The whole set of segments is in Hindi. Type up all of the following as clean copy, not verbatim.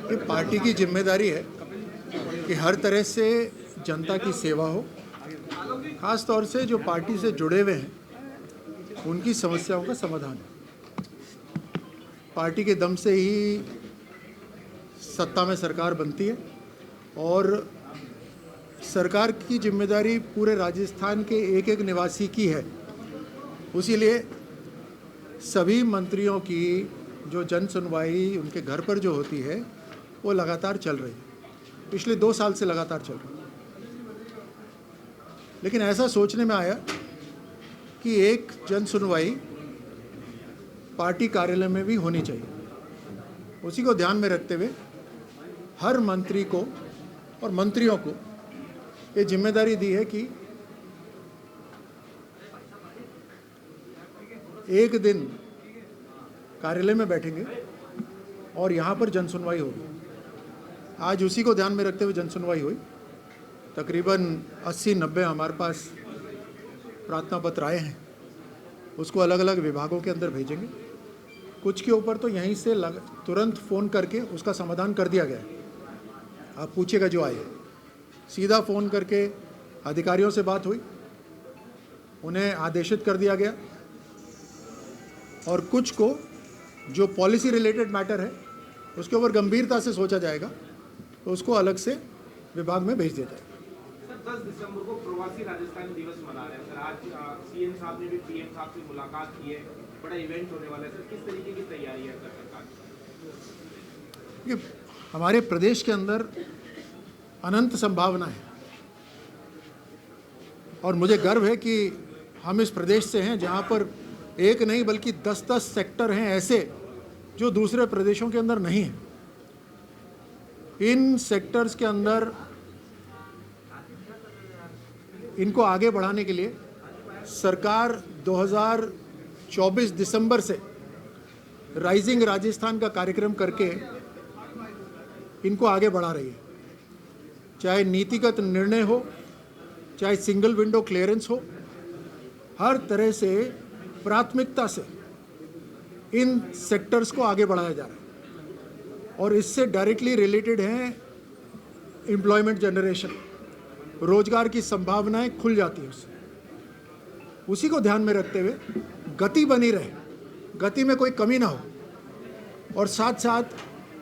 ये पार्टी की जिम्मेदारी है कि हर तरह से जनता की सेवा हो, खास तौर से जो पार्टी से जुड़े हुए हैं उनकी समस्याओं का समाधान है। पार्टी के दम से ही सत्ता में सरकार बनती है और सरकार की जिम्मेदारी पूरे राजस्थान के एक एक निवासी की है। उसीलिए सभी मंत्रियों की जो जन सुनवाई उनके घर पर जो होती है वो लगातार चल रही है, पिछले 2 साल से लगातार चल रही है। लेकिन ऐसा सोचने में आया कि एक जन सुनवाई पार्टी कार्यालय में भी होनी चाहिए। उसी को ध्यान में रखते हुए हर मंत्री को और मंत्रियों को ये जिम्मेदारी दी है कि एक दिन कार्यालय में बैठेंगे और यहाँ पर जन सुनवाई होगी। आज उसी को ध्यान में रखते हुए जन सुनवाई हुई। तकरीबन 80-90 हमारे पास प्रार्थना पत्र आए हैं, उसको अलग अलग विभागों के अंदर भेजेंगे। कुछ के ऊपर तो यहीं से तुरंत फ़ोन करके उसका समाधान कर दिया गया है। आप पूछिएगा जो आए, सीधा फ़ोन करके अधिकारियों से बात हुई, उन्हें आदेशित कर दिया गया। और कुछ को जो पॉलिसी रिलेटेड मैटर है उसके ऊपर गंभीरता से सोचा जाएगा तो उसको अलग से विभाग में भेज दिया जाएगा। सर 10 दिसंबर को प्रवासी राजस्थानी दिवस मना रहे हैं सर। आज सीएम साहब ने भी पीएम साहब से मुलाकात की है, बड़ा इवेंट होने वाला है सर। किस तरीके की तैयारी है सरकार की? ये हमारे प्रदेश के अंदर अनंत संभावना है और मुझे गर्व है कि हम इस प्रदेश से हैं जहां पर एक नहीं बल्कि 10-10 सेक्टर हैं ऐसे जो दूसरे प्रदेशों के अंदर नहीं हैं। इन सेक्टर्स के अंदर इनको आगे बढ़ाने के लिए सरकार 2024 दिसंबर से राइजिंग राजस्थान का कार्यक्रम करके इनको आगे बढ़ा रही है। चाहे नीतिगत निर्णय हो, चाहे सिंगल विंडो क्लियरेंस हो, हर तरह से प्राथमिकता से इन सेक्टर्स को आगे बढ़ाया जा रहा है और इससे डायरेक्टली रिलेटेड है एम्प्लॉयमेंट जनरेशन, रोजगार की संभावनाएं खुल जाती हैं उससे। उसी को ध्यान में रखते हुए गति बनी रहे, गति में कोई कमी ना हो और साथ साथ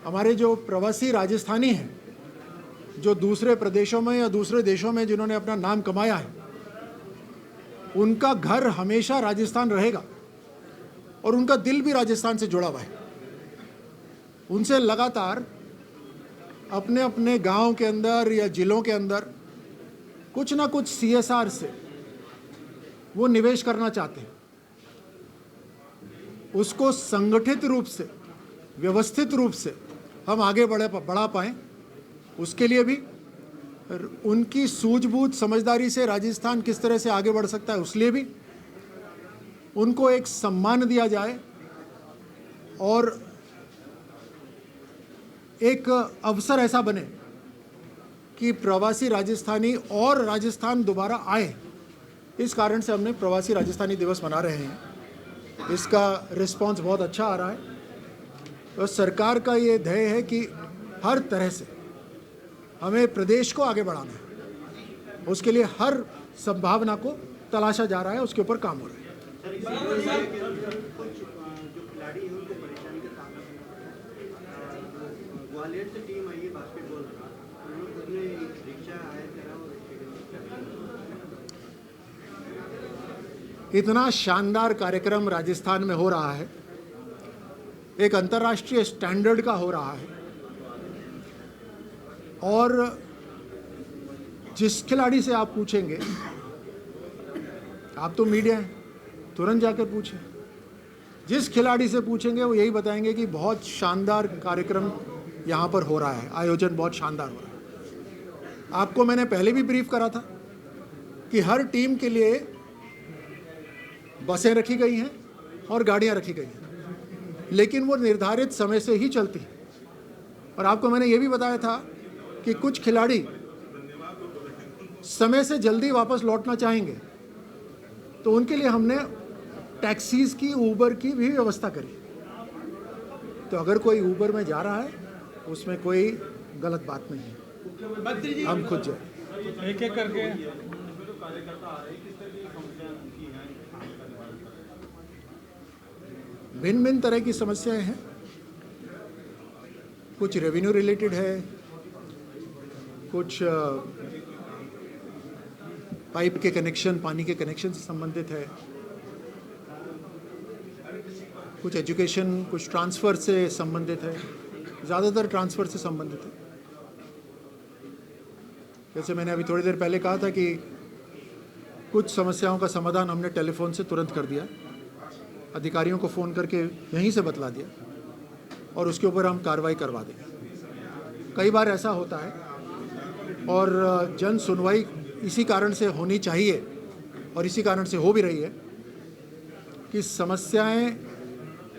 हमारे जो प्रवासी राजस्थानी हैं जो दूसरे प्रदेशों में या दूसरे देशों में जिन्होंने अपना नाम कमाया है, उनका घर हमेशा राजस्थान रहेगा और उनका दिल भी राजस्थान से जुड़ा हुआ है। उनसे लगातार अपने अपने गांव के अंदर या जिलों के अंदर कुछ ना कुछ CSR से वो निवेश करना चाहते हैं। उसको संगठित रूप से, व्यवस्थित रूप से हम आगे बढ़ा पाएं, उसके लिए भी उनकी सूझबूझ समझदारी से राजस्थान किस तरह से आगे बढ़ सकता है उसके लिए भी उनको एक सम्मान दिया जाए और एक अवसर ऐसा बने कि प्रवासी राजस्थानी और राजस्थान दोबारा आए। इस कारण से हमने प्रवासी राजस्थानी दिवस मना रहे हैं। इसका रिस्पांस बहुत अच्छा आ रहा है। तो सरकार का ये ध्येय है कि हर तरह से हमें प्रदेश को आगे बढ़ाना है, उसके लिए हर संभावना को तलाशा जा रहा है, उसके ऊपर काम हो रहा है। ग्वालियर से टीम आई है बास्केटबॉल इतना शानदार कार्यक्रम राजस्थान में हो रहा है, एक अंतर्राष्ट्रीय स्टैंडर्ड का हो रहा है और जिस खिलाड़ी से आप पूछेंगे, आप तो मीडिया हैं, तुरंत जाकर पूछें, जिस खिलाड़ी से पूछेंगे वो यही बताएंगे कि बहुत शानदार कार्यक्रम यहाँ पर हो रहा है, आयोजन बहुत शानदार हो रहा है। आपको मैंने पहले भी ब्रीफ करा था कि हर टीम के लिए बसें रखी गई हैं और गाड़ियाँ रखी गई हैं, लेकिन वो निर्धारित समय से ही चलती हैं। और आपको मैंने ये भी बताया था कि कुछ खिलाड़ी समय से जल्दी वापस लौटना चाहेंगे तो उनके लिए हमने टैक्सीज़ की, ऊबर की भी व्यवस्था करी। तो अगर कोई ऊबर में जा रहा है उसमें कोई गलत बात नहीं है। हम खुद जाए एक एक करके भिन्न भिन्न तरह की समस्याएं हैं। कुछ रेवेन्यू रिलेटेड है, कुछ पाइप के कनेक्शन, पानी के कनेक्शन से संबंधित है, कुछ एजुकेशन, कुछ ट्रांसफ़र से संबंधित है, ज़्यादातर ट्रांसफ़र से संबंधित है। जैसे मैंने अभी थोड़ी देर पहले कहा था कि कुछ समस्याओं का समाधान हमने टेलीफोन से तुरंत कर दिया, अधिकारियों को फ़ोन करके यहीं से बतला दिया और उसके ऊपर हम कार्रवाई करवा दें। कई बार ऐसा होता है और जन सुनवाई इसी कारण से होनी चाहिए और इसी कारण से हो भी रही है कि समस्याएं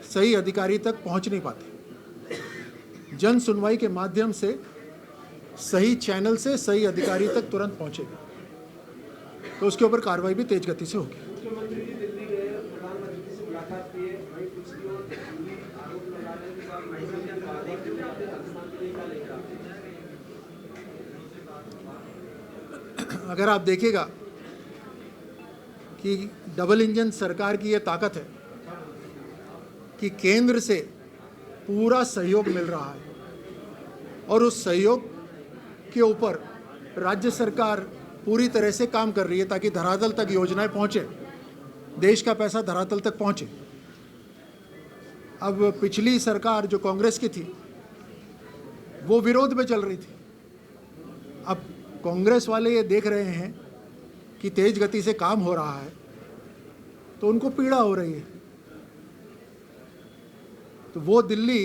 सही अधिकारी तक पहुंच नहीं पाती। जन सुनवाई के माध्यम से सही चैनल से सही अधिकारी तक तुरंत पहुंचेगी तो उसके ऊपर कार्रवाई भी तेज गति से होगी। मुख्यमंत्री जी दिल्ली गए, प्रधानमंत्री से मुलाकात की है, वहीं कुछ लोग आरोप लगा रहे हैं कि साहब महिला के वादे के लिए राजस्थान के लिए क्या लेकर आते हैं। अगर आप देखिएगा कि डबल इंजन सरकार की ये ताकत है कि केंद्र से पूरा सहयोग मिल रहा है और उस सहयोग के ऊपर राज्य सरकार पूरी तरह से काम कर रही है ताकि धरातल तक योजनाएं पहुंचे, देश का पैसा धरातल तक पहुंचे। अब पिछली सरकार जो कांग्रेस की थी वो विरोध में चल रही थी। अब कांग्रेस वाले ये देख रहे हैं कि तेज गति से काम हो रहा है तो उनको पीड़ा हो रही है, तो वो दिल्ली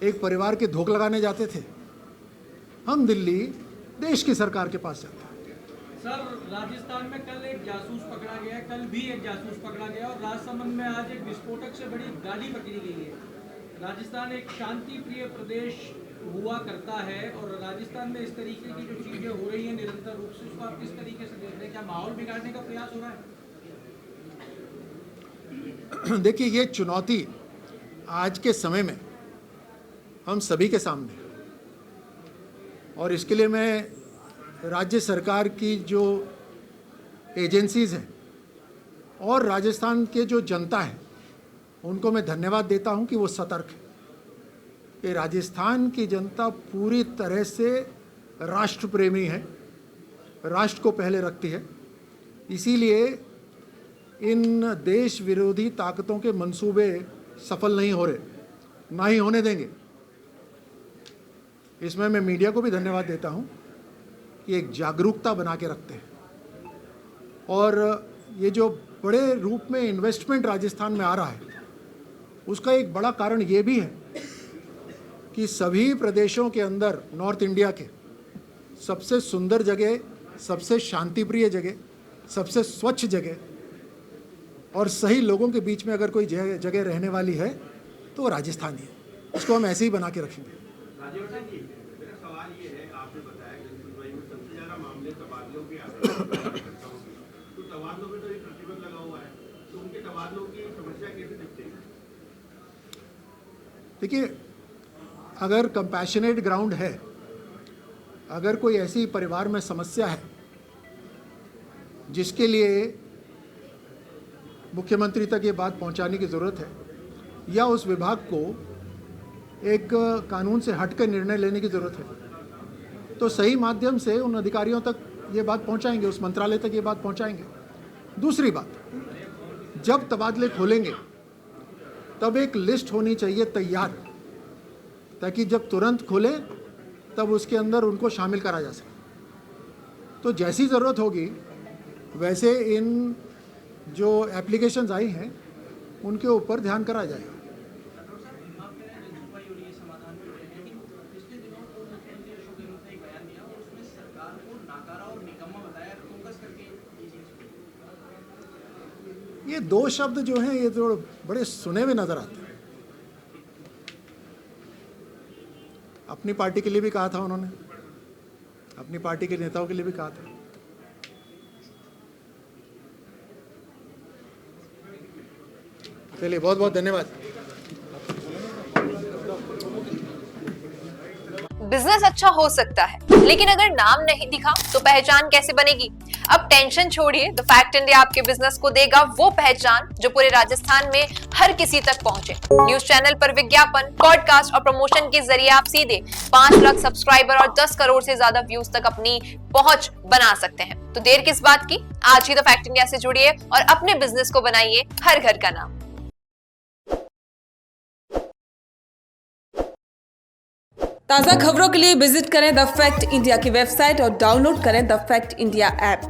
एक परिवार के धोख लगाने जाते थे, हम दिल्ली देश की सरकार के पास जाते हैं। सर, राजस्थान में कल एक जासूस पकड़ा गया, कल भी एक जासूस पकड़ा गया और राजसमंद में आज एक विस्फोटक से बड़ी गाड़ी पकड़ी गई है। राजस्थान एक शांति प्रिय प्रदेश हुआ करता है और राजस्थान में इस तरीके की जो चीजें हो रही हैं निरंतर रूप से, उसको आप किस तरीके से देख रहे हैं? क्या माहौल बिगाड़ने का प्रयास हो रहा है? देखिए, ये चुनौती आज के समय में हम सभी के सामने है और इसके लिए मैं राज्य सरकार की जो एजेंसीज़ हैं और राजस्थान के जो जनता है उनको मैं धन्यवाद देता हूं कि वो सतर्क है। कि राजस्थान की जनता पूरी तरह से राष्ट्र प्रेमी है, राष्ट्र को पहले रखती है, इसीलिए इन देश विरोधी ताकतों के मंसूबे सफल नहीं हो रहे, ना ही होने देंगे। इसमें मैं मीडिया को भी धन्यवाद देता हूं कि एक जागरूकता बना के रखते हैं और ये जो बड़े रूप में इन्वेस्टमेंट राजस्थान में आ रहा है उसका एक बड़ा कारण ये भी है कि सभी प्रदेशों के अंदर नॉर्थ इंडिया के सबसे सुंदर जगह, सबसे शांतिप्रिय जगह, सबसे स्वच्छ जगह और सही लोगों के बीच में अगर कोई जगह रहने वाली है तो वो राजस्थान ही है। उसको हम ऐसे ही बना के रखेंगे। राजेश जी, मेरा सवाल ये है, आपने बताया कि सुनवाई में सबसे ज़्यादा मामले तबादलों के आते हैं, तो तबादलों में तो एक प्रतिबंध लगा हुआ है, तो उनके तबादलों की समस्या कैसे निपटेगी? देखिए, अगर कंपैशनेट ग्राउंड है, अगर कोई ऐसी परिवार में समस्या है जिसके लिए मुख्यमंत्री तक ये बात पहुंचाने की ज़रूरत है या उस विभाग को एक कानून से हटकर निर्णय लेने की ज़रूरत है तो सही माध्यम से उन अधिकारियों तक ये बात पहुंचाएंगे, उस मंत्रालय तक ये बात पहुंचाएंगे। दूसरी बात, जब तबादले खोलेंगे तब एक लिस्ट होनी चाहिए तैयार, ताकि जब तुरंत खोले तब उसके अंदर उनको शामिल करा जा सके। तो जैसी ज़रूरत होगी वैसे इन जो एप्लीकेशंस आई हैं उनके ऊपर ध्यान करा जाएगा। ये दो शब्द जो हैं ये तो बड़े सुने हुए नजर आते हैं। अपनी पार्टी के लिए भी कहा था उन्होंने, अपनी पार्टी के नेताओं के लिए भी कहा था। चलिए, बहुत बहुत धन्यवाद। बिजनेस अच्छा हो सकता है, लेकिन अगर नाम नहीं दिखा तो पहचान कैसे बनेगी? अब टेंशन छोड़िए, द फैक्ट इंडिया आपके बिजनेस को देगा वो पहचान जो पूरे राजस्थान में हर किसी तक पहुंचे। न्यूज चैनल पर विज्ञापन, पॉडकास्ट और प्रमोशन के जरिए आप सीधे 5 लाख सब्सक्राइबर और 10 करोड़ से ज्यादा व्यूज तक अपनी पहुंच बना सकते हैं। तो देर किस बात की, आज ही द फैक्ट इंडिया से जुड़िए और अपने बिजनेस को बनाइए हर घर का नाम। ताज़ा खबरों के लिए विजिट करें द फैक्ट इंडिया की वेबसाइट और डाउनलोड करें द फैक्ट इंडिया ऐप।